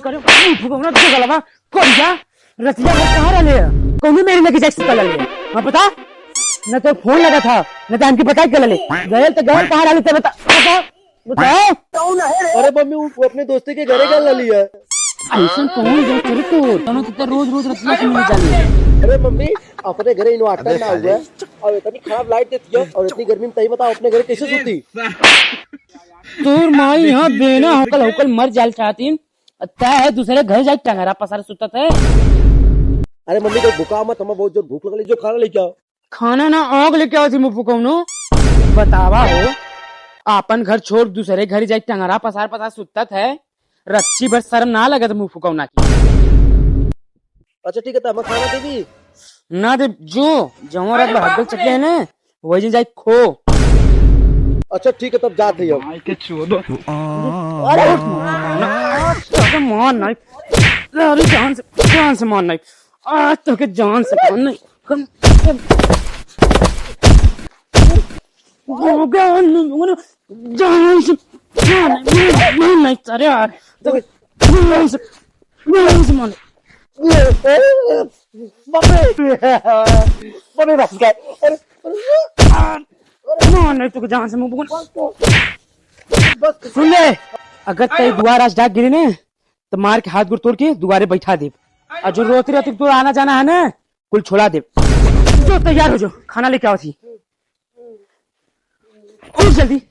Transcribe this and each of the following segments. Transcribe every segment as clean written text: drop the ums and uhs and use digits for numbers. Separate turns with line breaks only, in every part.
करे फुकौना दे गलवा कोरिया रतिया में कहां रहले कौन मेरे लेके जाके सुतल ले हां पता न तो फोन लगा था न तो हमकी बता के ले गए तो गए कहां रहले ते बता
कौन है? अरे मम्मी वो अपने दोस्ती के घरे गल लिया।
ऐसा कौन जो तेरे को तनो तो रोज रतिया से मिल जाली
अरे मम्मी अपने घरे इन्वर्टर ना हुआ और इतनी खराब लाइट देती है और इतनी गर्मी में तई बताओ अपने घरे कैसे सोती।
तोर माई यहां बेना होकल मर जाल चाहतीन तय है दूसरे घर जाके टंगरा पसार सुतत है।
अरे मम्मी को भूखा मत, हमें बहुत जोर भूख लगली, जो खाना लेके आओ।
खाना ना आग लेके आओ थी मुफु कौनो बतावा हो आपन घर छोड़ दूसरे घर जाके टंगरा पसार सुतत है रच्ची भर शर्म ना लगत मुफु कौना की।
अच्छा ठीक है तो हमें खाना देगी
ना दे जो जहाँ रात हड्डल चकले है ना वही जाए खो।
अच्छा ठीक है तब जाते हम।
अरे मान नहीं अरे जान से मान नहीं आज तो के जान से मान नहीं जान से मान नहीं अरे यार जान से मान
मम्मी बस गए
नहीं तो जान से मुंह सुन ले अगर तेरी दुआर आज डाक गिरी ने तो मार के हाथ गुड़ तोड़ के दुआरे बैठा दे और जो रोती रहती तो आना जाना है ना कुल छोड़ा दे। जो तैयार हो जो खाना लेके आओ थी जल्दी।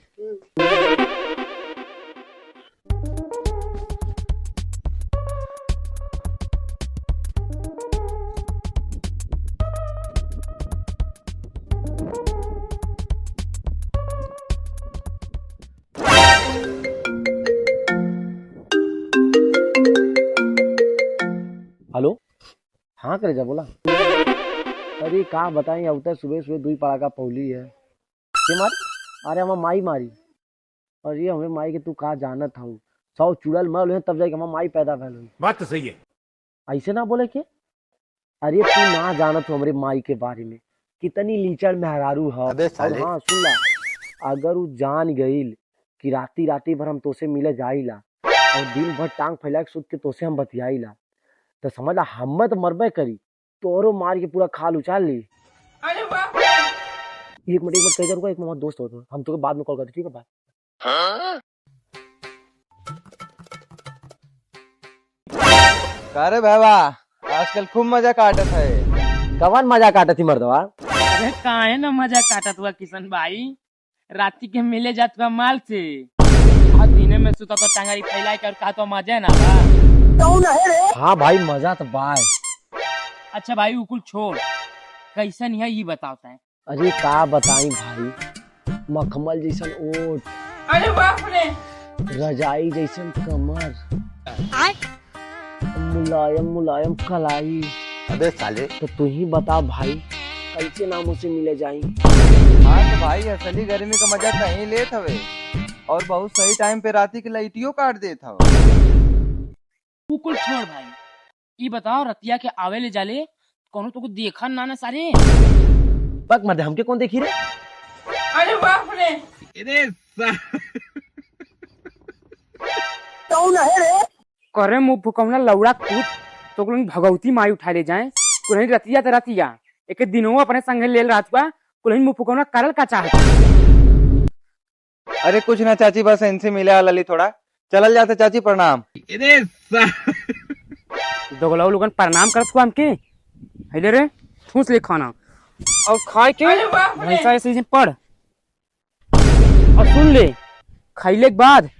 हेलो हाँ करे जा बोला। अरे कहा बताई अब तक सुबह दुई पड़ा का पौली है के मारी। अरे हम माई मारी अरे हमें माई के तू कहा जानत हूँ 100 चुड़ैल मर हुए तब जाके हम माई पैदा फैल हुई।
बात तो सही है
ऐसे ना बोले के। अरे तू ना जानत हो हमारे माई के बारे में कितनी लीचड़ मेहरारू है। हाँ सुन ला अगर वो जान गईल कि राती भर हम तोसे मिले जाइला और दिन भर टांग फैला के सुत के तोसे हम बतियाइला तो समझ ला हम तो मरबे करी तोरो मार के पूरा खाल उछाल ली।
अरे बाप रे।
एक मिनट कह जा रुका एक मिनट दोस्त हो तो हम तो बाद में कॉल करते ठीक है भाई।
अरे बाबा आजकल खूब मजा काटत है।
कवन मजा काटत थी मर्दवा।
अरे काहे ना मजा काटत हुआ किशन भाई राती के मिले जात हुआ माल से और दिने में सुता तो टांगरी फैला कर कहा तो मजा ना बा।
हाँ भाई मजा तो बा।
अच्छा भाई उकुल छोड़ कैसन है ये बताता है।
अरे का बताई भाई मखमल जैसन ओठ
अरे बाप रे
रजाई जैसन कमर मुलायम कलाई।
अबे साले
तो तू ही बता भाई कैसे नामों से मिले जाई।
हाँ तो भाई असली गर्मी का मजा कहीं लेत हवे और बहुत सही टाइम पे राती की लाइटियों काट देत हवे।
उकुल छोड़ भाई ये बताओ रतिया के आवे ले जाले कौन तो देखा ना सारे
पक मत हमके कौन देखी रे।
अरे बाप रे
कौन है रे।
करे मुंह फुकौना लौड़ा कूद तो भगवती माई उठा ले जाए कुल रतिया तो रतिया एक दिनों अपने संगे ले रात का कुल मुंह फुकौना करल का चाहता।
अरे कुछ ना चाची बस इनसे मिले लली थोड़ा चलल जाते चाची प्रणाम।
दोगलाऊ लोगन प्रणाम करत को हमके हेले रे ठूस ले खाना और खाए के भैंसा ऐसे पढ़ और सुन ले खैले के बाद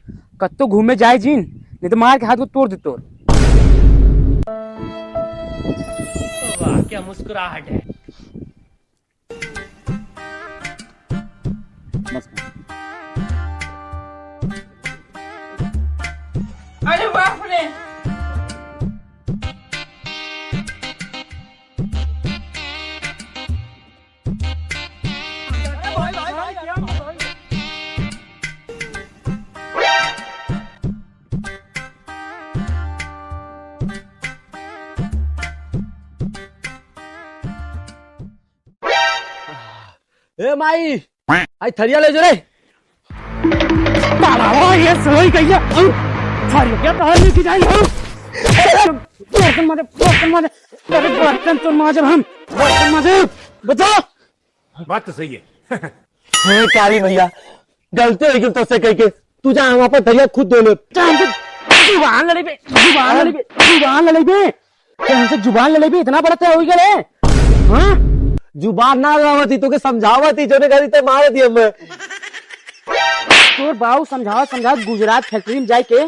कत्तो घूमे जाए जिन नहीं तो मार के हाथ को तोड़ दे तोड़। वाह क्या मुस्कुराहट है।
अरे बाप रे
ए माई आई थरिया ले जो रे।
बाबा ये सोई गई है सारी क्या बाहर लेके जाए बर्तन मारे अरे बर्तन तो माजे हम बर्तन माजे बता
बात तो सही है।
है काली भैया गलती हो गई तुझसे कह के तू जा वहां पर धरिया खुद धो ले
जुबान लड़े बे जुबान लड़े बे हमसे जुबान लड़े बे इतना बड़ा तय हो गए हाँ
जुबान ना लगावती तो के समझावती जो ने करी ते मार दी हमें
तोर बाऊ समझाओ गुजरात फैक्ट्री में जाए के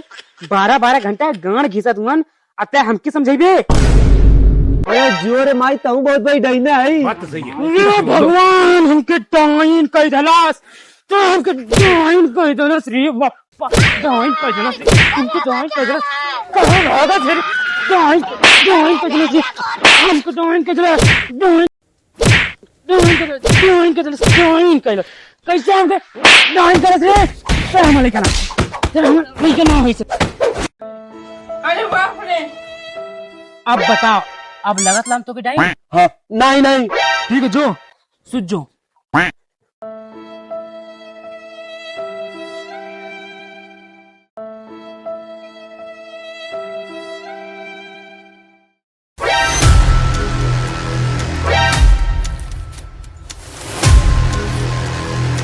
12 घंटा गांड घिसत हुन अतः हमके समझाइबे
अरे जियो रे माई तहु बहुत बड़ी डईने है
बात तो सही है।
भगवान हमके टाइन कह दलास तो हमके टाइन कह दलास रे बापा टाइन कह दलास हमके टाइन कह दलास कहां भागा फिर टाइन कह दलास हमको टाइन कह दलास टाइन कह दलास कैसे हमके टाइन कह दलास रे हम लेके ना होई से
अरे बाप रे
अब बताओ अब लगत लाम तो के डाई
हां नहीं
ठीक है जो सुझ जो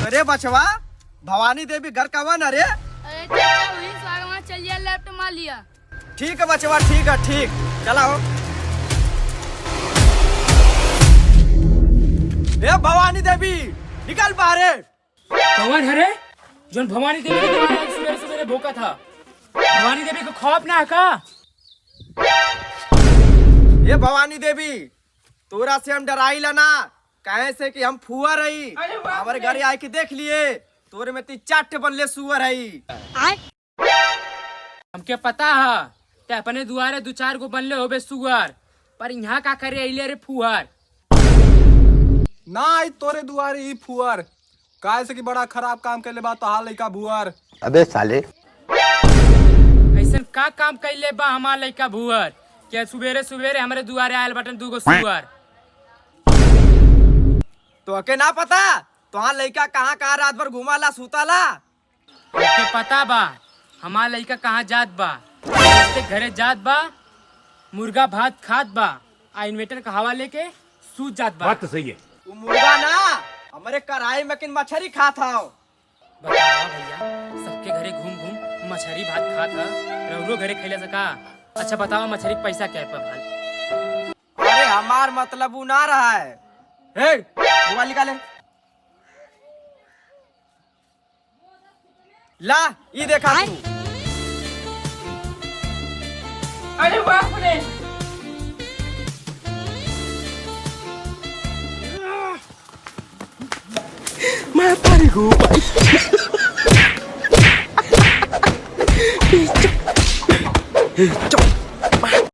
अरे बचवा भवानी देवी घर कवन अरे
अरे चाचा वही स्वागत में चल लिया लैपटॉप मार लिया।
ठीक है बचवा ठीक है ठीक चलाओ। ए भवानी देवी निकल बाहर।
कौन है रे जोन भवानी देवी के द्वारा सवेरे सवेरे भूखा था भवानी देवी को खौफ ना है का
ये भवानी देवी तोरा से हम डराइला ना कहे से कि हम फुआ रही
अरे बाप
हमारे
रे।
घर आए के देख लिए तोरे में 3-4 बनले सुअर है।
हमके पता है ते अपने दुआरे 2-4 गो बनले होबे सुअर पर यहाँ का करे अइले रे फुहर
ना आई तोरे दुआरे ही फुअर काहे से कि बड़ा खराब काम कर ले बा तो हाल लइका भुअर।
अबे साले
ऐसन का काम कैले बा हमार लइका भुअर क्या सुबेरे सवेरे हमारे दुआरे आयल बटन 2 गो सुअर
तो के ना पता तुहार लइका कहाँ रात भर घुमाला सुताला।
हमके पता बा हमार लइका कहाँ जात बा से घरे जात बा मुर्गा भात खात बा आ इन्वेटर का हवा लेके सूत जात बा
बात तो सही है।
तू मुर्गा ना हमारे कढ़ाई में किन मछली खात हौ।
बतावा भैया सबके घरे घूम घूम मछली भात खाता रहुरो घरे खैले सका। अच्छा बताओ मछली के पैसा क्या है भाल
अरे हमार मतलब उ ना रहा है। हे मोबाइल निकाले ला ये देखा तू।
अरे बाप रे
मैं पारी हूँ भाई